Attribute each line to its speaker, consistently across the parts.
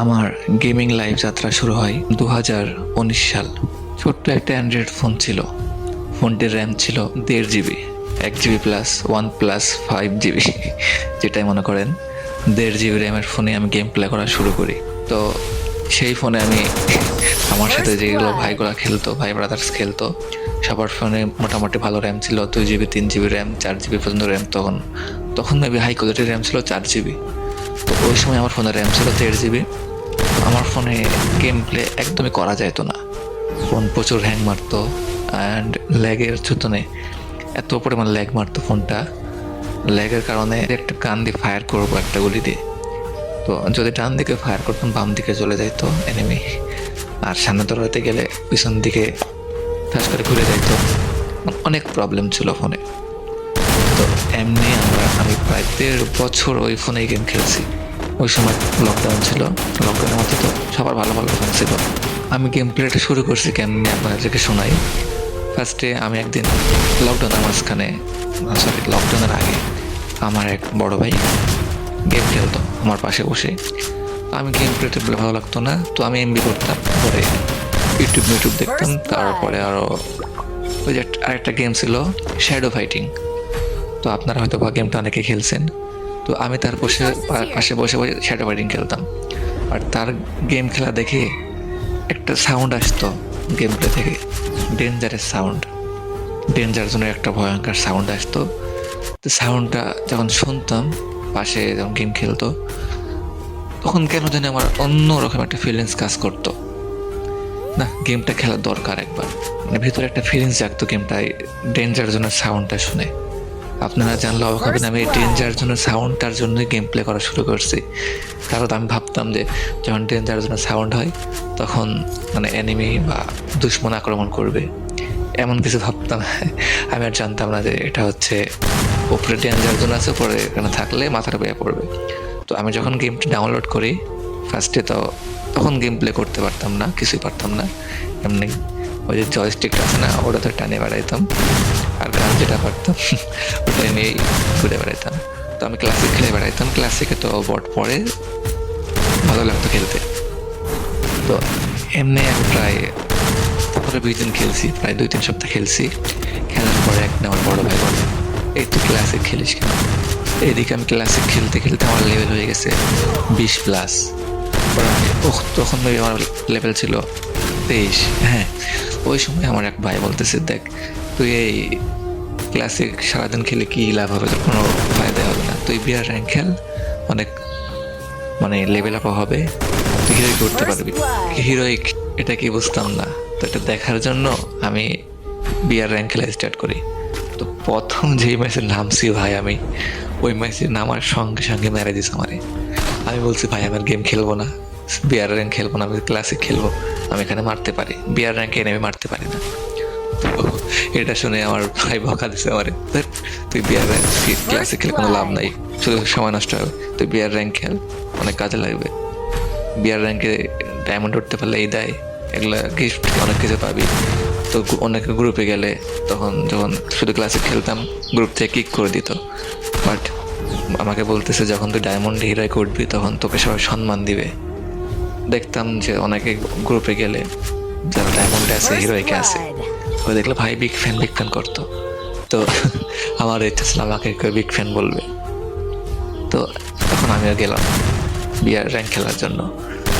Speaker 1: আমার gaming life যাত্রা শুরু হয় 2019 সাল। ছোট্ট একটা অ্যান্ড্রয়েড ফোন ছিল। ফোনটির র্যাম ছিল 1.5 GB, 1 GB প্লাস 1+5 GB, যেটাই মনে করেন। 1.5 GB র্যামের ফোনে আমি গেম প্লে করা শুরু করি। তো সেই ফোনে আমি আমার সাথে যেগুলো ভাইগুলো খেলতো, ভাই ব্রাদার্স খেলতো, সবার ফোনে মোটামুটি ভালো র্যাম ছিল, 2 GB 3 GB র্যাম, 4 GB পর্যন্ত র্যাম। তখন মেবি হাই কোয়ালিটির র্যাম ছিল 4 GB। তো ওই সময় আমার ফোনের র্যাম ছিল 1.5 GB। আমার ফোনে গেম প্লে একদমই করা যেত না। ফোন প্রচুর হ্যাং মারতো অ্যান্ড ল্যাগের চুতনে এত পরিমাণ ল্যাগ মারতো ফোনটা। ল্যাগের কারণে একটা কান দিয়ে ফায়ার করবো একটা গুলি দিয়ে, তো যদি ডান দিকে ফায়ার করতাম বাম দিকে চলে যাইতো এনিমি, আর সামনে দৌড়াতে গেলে পিছন দিকে ঠাস করে ঘুরে যাইতো। অনেক প্রবলেম ছিল ফোনে। তো এমনি আমি প্রায় 1.5 বছর ওই ফোনেই গেম খেলছি। ওই সময় লকডাউন ছিল, লকডাউনের মধ্যে তো সবার ভালো ভালো ফোন ছিল। আমি গেম প্লেটা শুরু করছি কেমনি আপনাদেরকে শোনাই। ফার্স্টে আমি একদিন লকডাউনের মাঝখানে, লকডাউনের আগে আমার এক বড় ভাই গেম খেলতো আমার পাশে বসে। আমি গেম প্লেতে ভালো লাগতো না, তো আমি এমবি করতাম, পরে ইউটিউব দেখতাম। তারপরে আরও ওই যে আরেকটা গেম ছিল শ্যাডো ফাইটিং, তো আপনারা হয়তো বা গেমটা অনেকে খেলছেন। তো আমি তার পাশে বসে বসে শ্যাডো ফাইটিং খেলতাম। আর তার গেম খেলা দেখে একটা সাউন্ড আসতো গেম প্লে থেকে, ডেঞ্জারের সাউন্ড, ডেঞ্জার জন্য একটা ভয়ঙ্কর সাউন্ড আসতো। তো সাউন্ডটা যখন শুনতাম পাশে যখন গেম খেলতো, তখন কেন জানি আমার অন্যরকম একটা ফিলিংস কাজ করতো। না, গেমটা খেলার দরকার একবার, মানে ভিতরে একটা ফিলিংস জাগতো গেমটায় ডেঞ্জার জন্য সাউন্ডটা শুনে। আপনারা জানলে অবাক হবেন, আমি ডেঞ্জার জন্য সাউন্ডটার জন্যই গেম প্লে করা শুরু করছি। কারণ আমি ভাবতাম যে যখন ডেঞ্জার জন্য সাউন্ড হয় তখন মানে এনিমি বা দুশ্মন আক্রমণ করবে, এমন কিছু ভাবতাম। আমি আর জানতাম না যে এটা হচ্ছে উপরে ডেঞ্জার জোন আছে, উপরে এখানে থাকলে মাথাটা বেয়ে পড়বে। তো আমি যখন গেমটা ডাউনলোড করি ফার্স্টে, তখন গেম প্লে করতে পারতাম না, কিছুই পারতাম না। এমনি ওই যে জয়স্টিকটা আছে না, ওটাতে টানে বেড়াইতাম, আর গান যেটা পারতাম ওটা নিয়েই ঘুরে বেড়াইতাম। তো আমি ক্লাসিক খেলে বেড়াইতাম। ক্লাসিকে তো বট পরে ভালো লাগতো খেলতে। তো এমনি আমি প্রায় 20 দিন খেলছি, প্রায় 2-3 সপ্তাহ খেলছি। খেলার পরে একদিন আমার বড় ভাই বলে, এই তুই ক্লাসিক খেলিস কেন? এইদিকে আমি ক্লাসিক খেলতে খেলতে আমার লেভেল হয়ে গেছে 20+। তখন আমার লেভেল ছিল 23। হ্যাঁ, ওই সময় আমার এক ভাই বলতেছে, দেখ তুই এই ক্লাসিক সারাদিন খেলে কি লাভ হবে, কোনো ফায়দা হবে না, তুই বিয়ার র্যাঙ্ক খেল, অনেক মানে লেভেল আপ হবে, তুই হিরোইক করতে পারবি। হিরোইক এটা কি বুঝতাম না। তো এটা দেখার জন্য আমি বিয়ার র্যাঙ্ক খেলা স্টার্ট করি। তো প্রথম যেই ম্যাচে নামছি ভাই, আমি ওই ম্যাচে নামার সঙ্গে সঙ্গে মেরে দিস আমারে। আমি বলছি ভাই আমার গেম খেলবো না, বিয়ার র্যাঙ্ক খেলবো না, আমি ক্লাসিক খেলবো, আমি এখানে মারতে পারি, বিয়ার র্যাঙ্কে এনে আমি মারতে পারি না। তো এটা শুনে আমার ভাই বকা দিছে আমারে, তুই বিয়ার র্যাঙ্ক ক্লাসিক খেলে কোনো লাভ নাই, শুধু সময় নষ্ট হবে, তুই বিয়ার র্যাঙ্ক খেল, অনেক কাজে লাগবে। বিয়ার র্যাঙ্কে ডায়মন্ড উঠতে পারলে এই দেয়, এগুলা গিফট অনেক কিছু পাবি। তো অনেকে গ্রুপে গেলে তখন যখন শুধু ক্লাসিক খেলতাম গ্রুপ থেকে কিক করে দিত। বাট আমাকে বলতেছে যখন তুই ডায়মন্ড হিরোইক উঠবি তখন তোকে সবাই সম্মান দিবে। দেখতাম যে অনেকে গ্রুপে গেলে যারা ডায়মন্ডে আছে, হিরোইকে আছে, ওই দেখলে ভাই বিগ ফ্যান করতো। তো আমার ইচ্ছা ছিল আমাকে বিগ ফ্যান বলবে। তো তখন আমিও গেলাম বিয়ার র্যাঙ্ক খেলার জন্য।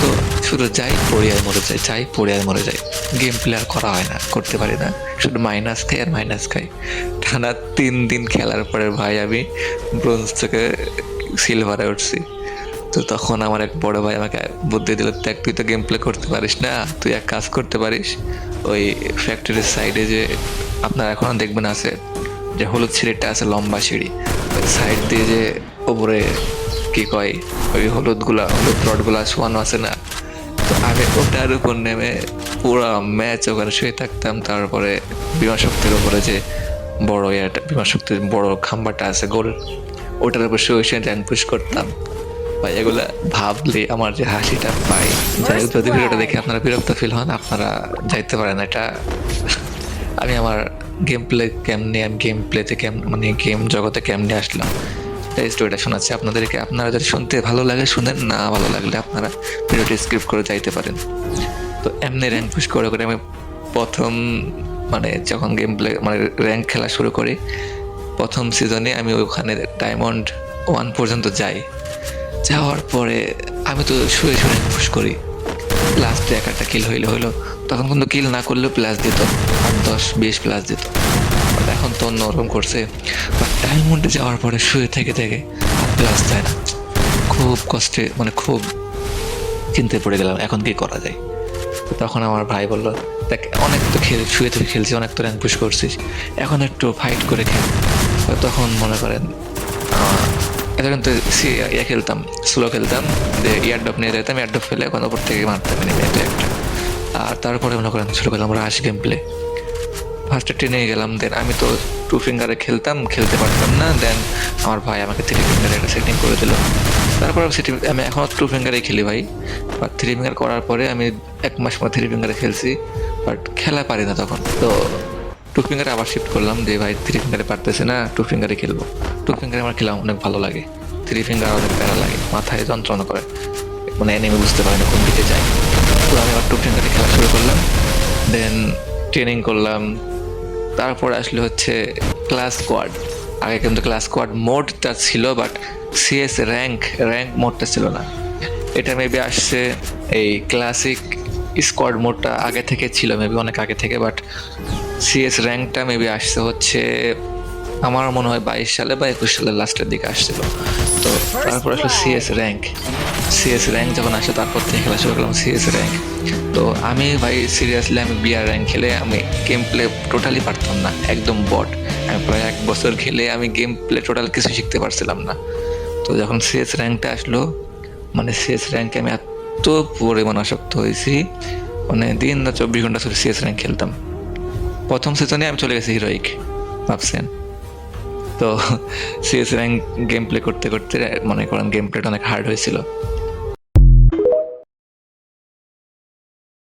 Speaker 1: তো শুধু যাই পড়ে আর মরে যাই, যাই পড়ে আর মরে যাই, গেম প্লে আর করা হয় না, করতে পারি না, শুধু মাইনাস খাই আর মাইনাস খাই। টানা 3 দিন খেলার পরে ভাই আমি ব্রোঞ্জ থেকে সিলভারে উঠছি। তো তখন আমার এক বড় ভাই আমাকে বুদ্ধি দিল, দেখ তুই তো গেম প্লে করতে পারিস না, তুই এক কাজ করতে পারিস, ওই ফ্যাক্টরির সাইডে যে আপনার এখনো দেখবেন আছে যে হলুদ সিঁড়িটা আছে, লম্বা সিঁড়ি, ওই সাইড দিয়ে যে উপরে কি কয় ওই হলুদ রডগুলা শোয়ানো আছে না, তো আমি ওটার উপর নেমে পুরো ম্যাচ ওখানে শুয়ে থাকতাম। তারপরে বিমান শক্তির উপরে যে বড় বিমান শক্তির বড় খাম্বাটা আছে গোল, ওটার উপর শুয়ে শুয়ে র্যাঙ্ক পুশ করতাম। ভাই এগুলা ভাবলে আমার যে হাসিটা পাই। যাই হোক, যদি ভিডিওটা দেখে আপনারা বিরক্ত ফিল হন, আপনারা যাইতে পারেন। এটা আমি আমার গেম প্লেতে মানে গেম জগতে কেমনে আসলাম, এই স্টোরিটা শোনাচ্ছি আপনাদেরকে। আপনারা যদি শুনতে ভালো লাগে শুনেন, না ভালো লাগলে আপনারা ভিডিওটি স্কিপ করে যাইতে পারেন। তো এমনি র্যাঙ্ক পুশ করে করে আমি প্রথম মানে যখন গেম প্লে মানে র্যাঙ্ক খেলা শুরু করি, প্রথম সিজনে আমি ওখানে ডায়মন্ড 1 পর্যন্ত যাই। যাওয়ার পরে আমি তো শুয়ে শুয়ে পুশ করি, লাস্টে একটা কিল হইলো। তখন কিন্তু কিল না করলেও প্লাস দিত, 10-20 প্লাস দিত। বাট এখন তো অন্যরকম করছে। বাট ডায়মন্ডে যাওয়ার পরে শুয়ে থেকে থেকে আর প্লাস দেয় না। খুব কষ্টে মানে খুব চিন্তায় পড়ে গেলাম, এখন কি করা যায়। তো তখন আমার ভাই বললো, দেখ অনেক তো শুয়ে থেকে খেলছি, অনেক তো র্যাঙ্ক পুশ করছিস, এখন একটু ফাইট করে খেল। তখন মনে করেন এটা কিন্তু খেলতাম, স্লো খেলতাম, যে ইয়ারডপ নিয়ে যেতাম, ইয়ারডপ ফেলে এখন ওপর থেকে মারতাম নেমে এটা একটা। আর তারপরে মনে করেন শুরু করলাম রাশ গেম প্লে। ফার্স্টে ট্রেনে গেলাম, দেন আমি তো 2 ফিঙ্গারে খেলতাম, খেলতে পারতাম না। দেন আমার ভাই আমাকে 3 ফিঙ্গারে একটা সেটিং করে দিল। তারপর আমি এখনও 2 ফিঙ্গারেই খেলি ভাই। বাট 3 ফিঙ্গার করার পরে আমি 1 মাস পর 3 ফিঙ্গারে খেলছি, বাট খেলা পারি না তখন। তো 2 ফিঙ্গারে আবার শিফট করলাম, যে ভাই 3 ফিঙ্গারে পারতেছে না, 2 ফিঙ্গারে খেলবো। 2 ফিঙ্গারে আমার খেলা অনেক ভালো লাগে, 3 ফিঙ্গার অনেক প্যারা লাগে, মাথায় যন্ত্রণা করে, মানে এনিমি বুঝতে পারে না কোন দিকে যায়। তো আমি আবার 2 ফিঙ্গারে খেলা শুরু করলাম, দেন ট্রেনিং করলাম। তারপর আসলে হচ্ছে ক্লাস স্কোয়াড। আগে কিন্তু ক্লাস স্কোয়াড মোডটা ছিল, বাট সিএস র্যাঙ্ক মোডটা ছিল না। এটা মেবি আসছে এই ক্লাসিক স্কোয়াড মোডটা আগে থেকে ছিল, মেবি অনেক আগে থেকে। বাট সিএস র্যাঙ্কটা মেবি আসছে হচ্ছে আমার মনে হয় 22 সালে বা 21 সালের লাস্টের দিকে আসছিল। তো তারপর আসলে সিএস র্যাঙ্ক যখন আসে, তারপর থেকে খেলা শুরু করলাম সিএস র্যাঙ্ক। তো আমি ভাই সিরিয়াসলি আমি বিআর র্যাঙ্ক খেলে আমি গেম প্লে টোটালি পারতাম না, একদম বট। আমি প্রায় 1 বছর খেলে আমি গেম প্লে টোটাল কিছু শিখতে পারছিলাম না। তো যখন সিএস র্যাঙ্কটা আসলো, মানে সিএস র্যাঙ্কে আমি এত পরিমাণ আসক্ত হয়েছি, মানে দিন রাত 24 ঘন্টা ধরে সিএস র্যাঙ্ক খেলতাম। প্রথম সিজনে আমি চলে গেছি হিরোইক, ভাবছেন। তো সিএস র্যাঙ্ক গেম প্লে করতে করতে মনে করেন গেম প্লেটা অনেক হার্ড হয়েছিল।